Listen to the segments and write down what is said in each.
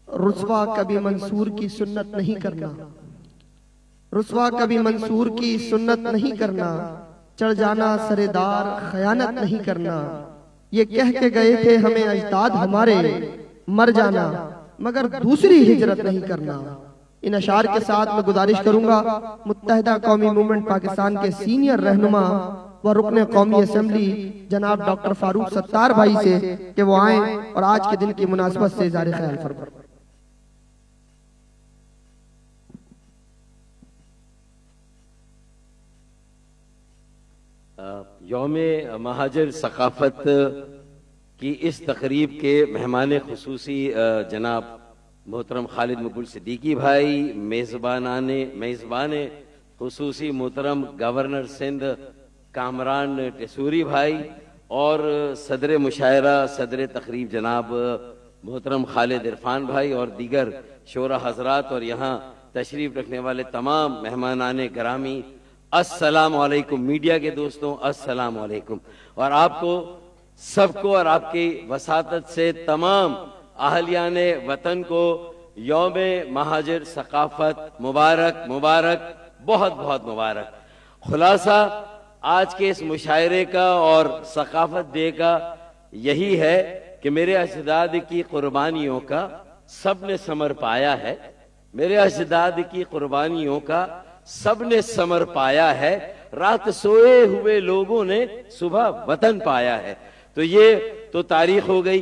رسوا کبھی منصور کی سنت نہیں کرنا، رسوا کبھی منصور کی سنت نہیں کرنا، چڑھ جانا سردار خیانت نہیں کرنا، یہ کہہ کے گئے تھے ہمیں اجداد ہمارے مر جانا مگر دوسری ہجرت نہیں کرنا۔ ان اشعار کے ساتھ میں گزارش کروں گا متحدہ قومی موومنٹ پاکستان کے سینئر رہنما و رکن قومی اسمبلی جناب ڈاکٹر فاروق ستار بھائی سے کہ وہ آئیں اور آج کے دن کی مناسبت سے اظہار خیال فرمائیں۔ یوم مہاجر ثقافت کی اس تقریب کے مہمان خصوصی جناب محترم خالد مقبول صدیقی بھائی، میزبان خصوصی محترم گورنر سندھ کامران ٹیسوری بھائی اور صدر مشاعرہ صدر تقریب جناب محترم خالد عرفان بھائی اور دیگر شورا حضرات اور یہاں تشریف رکھنے والے تمام مہمانان گرامی، السلام علیکم۔ میڈیا کے دوستوں السلام علیکم، اور آپ کو سب کو اور آپ کی وساطت سے تمام اہلیان وطن کو یوم مہاجر ثقافت مبارک مبارک، بہت بہت مبارک۔ خلاصہ آج کے اس مشاعرے کا اور ثقافت ڈے کا یہی ہے کہ میرے اجداد کی قربانیوں کا سب نے ثمر پایا ہے، میرے اجداد کی قربانیوں کا سب نے ثمر پایا ہے، رات سوئے ہوئے لوگوں نے صبح وطن پایا ہے۔ تو یہ تو تاریخ ہو گئی،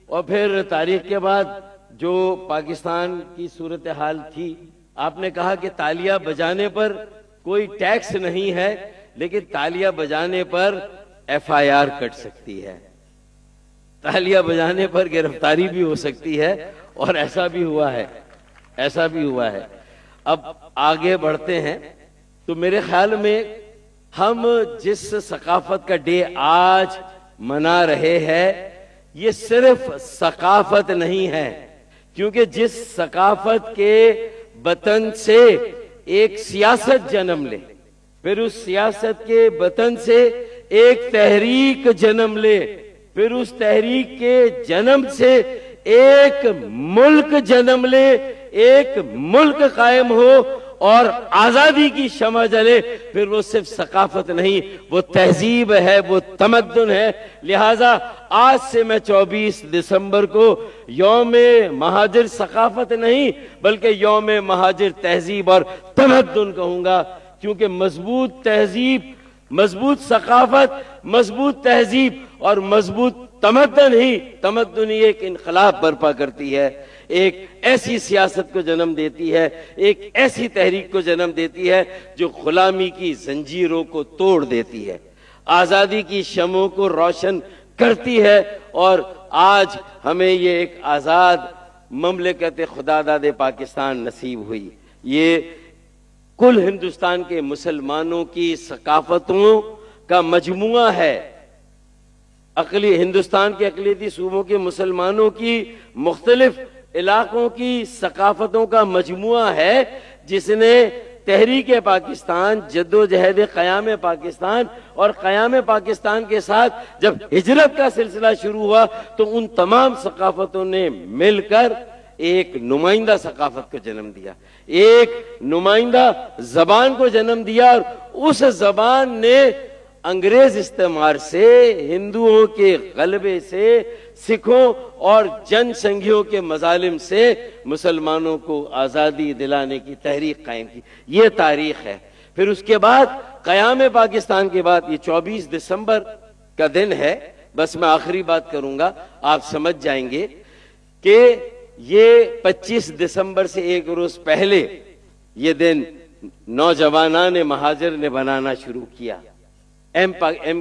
اور پھر تاریخ کے بعد جو پاکستان کی صورتحال تھی، آپ نے کہا کہ تالیاں بجانے پر کوئی ٹیکس نہیں ہے، لیکن تالیاں بجانے پر ایف آئی آر کٹ سکتی ہے، تالیاں بجانے پر گرفتاری بھی ہو سکتی ہے، اور ایسا بھی ہوا ہے، ایسا بھی ہوا ہے۔ اب آگے بڑھتے ہیں تو میرے خیال میں ہم جس ثقافت کا ڈے آج منا رہے ہیں یہ صرف ثقافت نہیں ہے، کیونکہ جس ثقافت کے بطن سے ایک سیاست جنم لے، پھر اس سیاست کے بطن سے ایک تحریک جنم لے، پھر اس تحریک کے جنم سے ایک ملک جنم لے، ایک ملک قائم ہو اور آزادی کی شمع جلے، پھر وہ صرف ثقافت نہیں، وہ تہذیب ہے، وہ تمدن ہے۔ لہٰذا آج سے میں 24 دسمبر کو یوم مہاجر ثقافت نہیں بلکہ یوم مہاجر تہذیب اور تمدن کہوں گا، کیونکہ مضبوط تہذیب، مضبوط ثقافت، مضبوط تہذیب اور مضبوط تمدن ہی ایک انقلاب برپا کرتی ہے، ایک ایسی سیاست کو جنم دیتی ہے، ایک ایسی تحریک کو جنم دیتی ہے جو غلامی کی زنجیروں کو توڑ دیتی ہے، آزادی کی شمعوں کو روشن کرتی ہے، اور آج ہمیں یہ ایک آزاد مملکت خداداد پاکستان نصیب ہوئی۔ یہ کل ہندوستان کے مسلمانوں کی ثقافتوں کا مجموعہ ہے، ہندوستان کے اقلیتی صوبوں کے مسلمانوں کی مختلف علاقوں کی ثقافتوں کا مجموعہ ہے، جس نے تحریک پاکستان، جدوجہد قیام پاکستان اور قیام پاکستان کے ساتھ جب ہجرت کا سلسلہ شروع ہوا تو ان تمام ثقافتوں نے مل کر ایک نمائندہ ثقافت کو جنم دیا، ایک نمائندہ زبان کو جنم دیا، اور اس زبان نے انگریز استعمار سے، ہندوؤں کے غلبے سے، سکھوں اور جن سنگھیوں کے مظالم سے مسلمانوں کو آزادی دلانے کی تحریک قائم کی۔ یہ تاریخ ہے۔ پھر اس کے بعد قیام پاکستان کے بعد یہ 24 دسمبر کا دن ہے، بس میں آخری بات کروں گا، آپ سمجھ جائیں گے کہ یہ 25 دسمبر سے ایک روز پہلے یہ دن نوجوانان مہاجر نے بنانا شروع کیا، ایم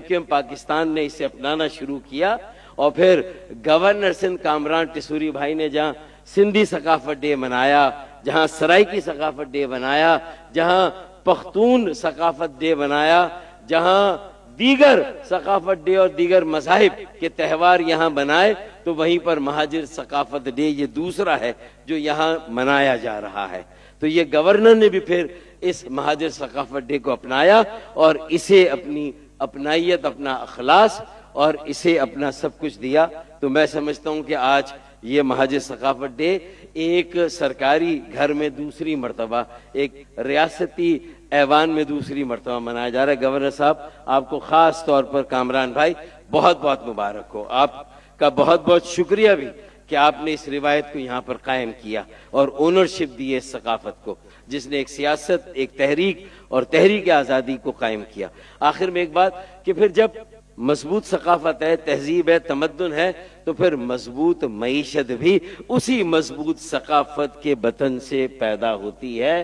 کیو ایم پاکستان نے اسے اپنانا شروع کیا، اور پھر گورنر سندھ کامران ٹیسوری بھائی نے جہاں سندھی ثقافت ڈے منایا، جہاں سرائکی ثقافت ڈے بنایا، جہاں پختون ثقافت ڈے بنایا، جہاں دیگر ثقافت ڈے اور دیگر مذاہب کے تہوار یہاں بنائے، تو وہیں پر مہاجر ثقافت ڈے یہ دوسرا ہے جو یہاں منایا جا رہا ہے۔ تو یہ گورنر نے بھی پھر اس مہاجر ثقافت ڈے کو اپنایا اور اسے اپنی اپنائیت، اپنا اخلاص اور اسے اپنا سب کچھ دیا۔ تو میں سمجھتا ہوں کہ آج یہ مہاجر ثقافت ڈے ایک سرکاری گھر میں دوسری مرتبہ، ایک ریاستی ایوان میں دوسری مرتبہ منایا جا رہا ہے۔ گورنر صاحب آپ کو خاص طور پر کامران بھائی بہت بہت مبارک ہو، آپ کا بہت بہت شکریہ بھی کہ آپ نے اس روایت کو یہاں پر قائم کیا اور اونرشپ دی اس ثقافت کو، جس نے ایک سیاست، ایک تحریک اور تحریک آزادی کو قائم کیا۔ آخر میں ایک بات کہ پھر جب مضبوط ثقافت ہے، تہذیب ہے، تمدن ہے، تو پھر مضبوط معیشت بھی اسی مضبوط ثقافت کے بطن سے پیدا ہوتی ہے۔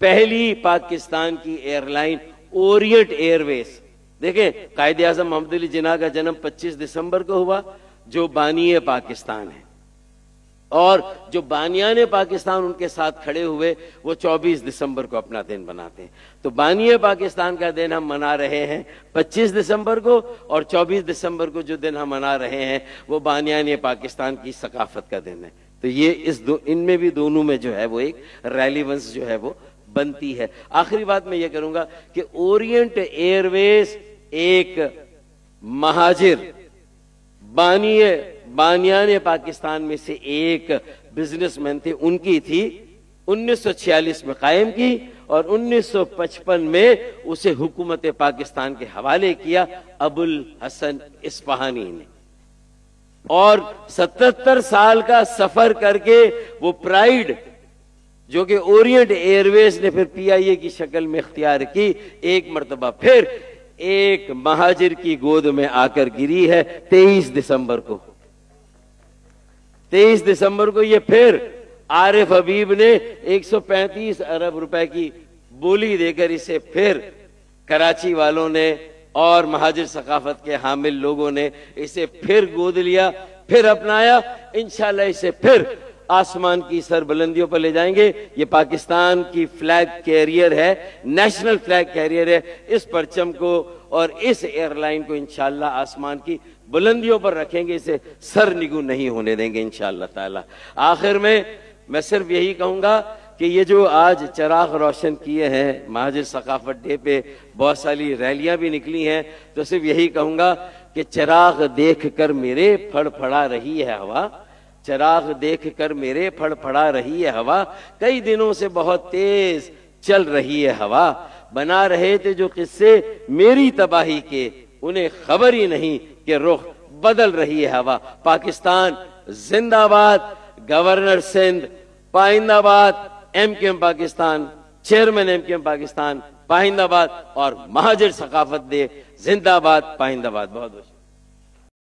پہلی پاکستان کی ایئر لائن اورینٹ ایئر ویز، دیکھیں قائد اعظم محمد علی جناح کا جنم 25 دسمبر کو ہوا، جو بانی پاکستان ہے، اور جو بانیان پاکستان ان کے ساتھ کھڑے ہوئے وہ 24 دسمبر کو اپنا دن بناتے ہیں۔ تو بانی پاکستان کا دن ہم منا رہے ہیں 25 دسمبر کو، اور 24 دسمبر کو جو دن ہم منا رہے ہیں وہ بانیان پاکستان کی ثقافت کا دن ہے۔ تو یہ ان میں بھی دونوں میں جو ہے وہ ایک ریلیونس جو ہے وہ بنتی ہے۔ آخری بات میں یہ کروں گا کہ اورینٹ ایئر ویز ایک مہاجر بانیان پاکستان میں سے ایک بزنس مین تھے، ان کی تھی، 1946 میں قائم کی اور 1955 میں اسے حکومت پاکستان کے حوالے کیا ابوالحسن اصفہانی نے، اور 77 سال کا سفر کر کے وہ پرائیڈ جو کہ اورینٹ ایئر ویز نے پھر پی آئی اے کی شکل میں اختیار کی، ایک مرتبہ پھر ایک مہاجر کی گود میں آ کر گری ہے 23 دسمبر کو۔ 23 دسمبر کو یہ پھر عارف حبیب نے 135 ارب روپے کی بولی دے کر اسے پھر کراچی والوں نے اور مہاجر ثقافت کے حامل لوگوں نے اسے پھر گود لیا، پھر اپنایا۔ انشاءاللہ اسے پھر آسمان کی سر بلندیوں پر لے جائیں گے۔ یہ پاکستان کی فلیگ کیریئر ہے، نیشنل فلیگ کیریئر ہے۔ اس پرچم کو اور اس ایئر لائن کو انشاءاللہ آسمان کی بلندیوں پر رکھیں گے، اسے سر نگو نہیں ہونے دیں گے انشاءاللہ تعالی۔ آخر میں صرف یہی کہوں گا کہ یہ جو آج چراغ روشن کیے ہیں مہاجر ثقافت ڈے پہ، بہت ساری ریلیاں بھی نکلی ہیں، تو صرف یہی کہوں گا کہ چراغ دیکھ کر میرے پھڑ پھڑا رہی ہے ہوا، چراغ دیکھ کر میرے پھڑ پھڑا رہی ہے ہوا، کئی دنوں سے بہت تیز چل رہی ہے ہوا، بنا رہے تھے جو قصے میری تباہی کے، انہیں خبر ہی نہیں کہ رخ بدل رہی ہے ہوا۔ پاکستان زندہ آباد، گورنر سندھ پائندہ آباد، M Q M Pakistan, chairman M Q M Pakistan پائندہ آباد، اور مہاجر ثقافت ڈے زندہ آباد، پائندہ آباد۔ بہت بہت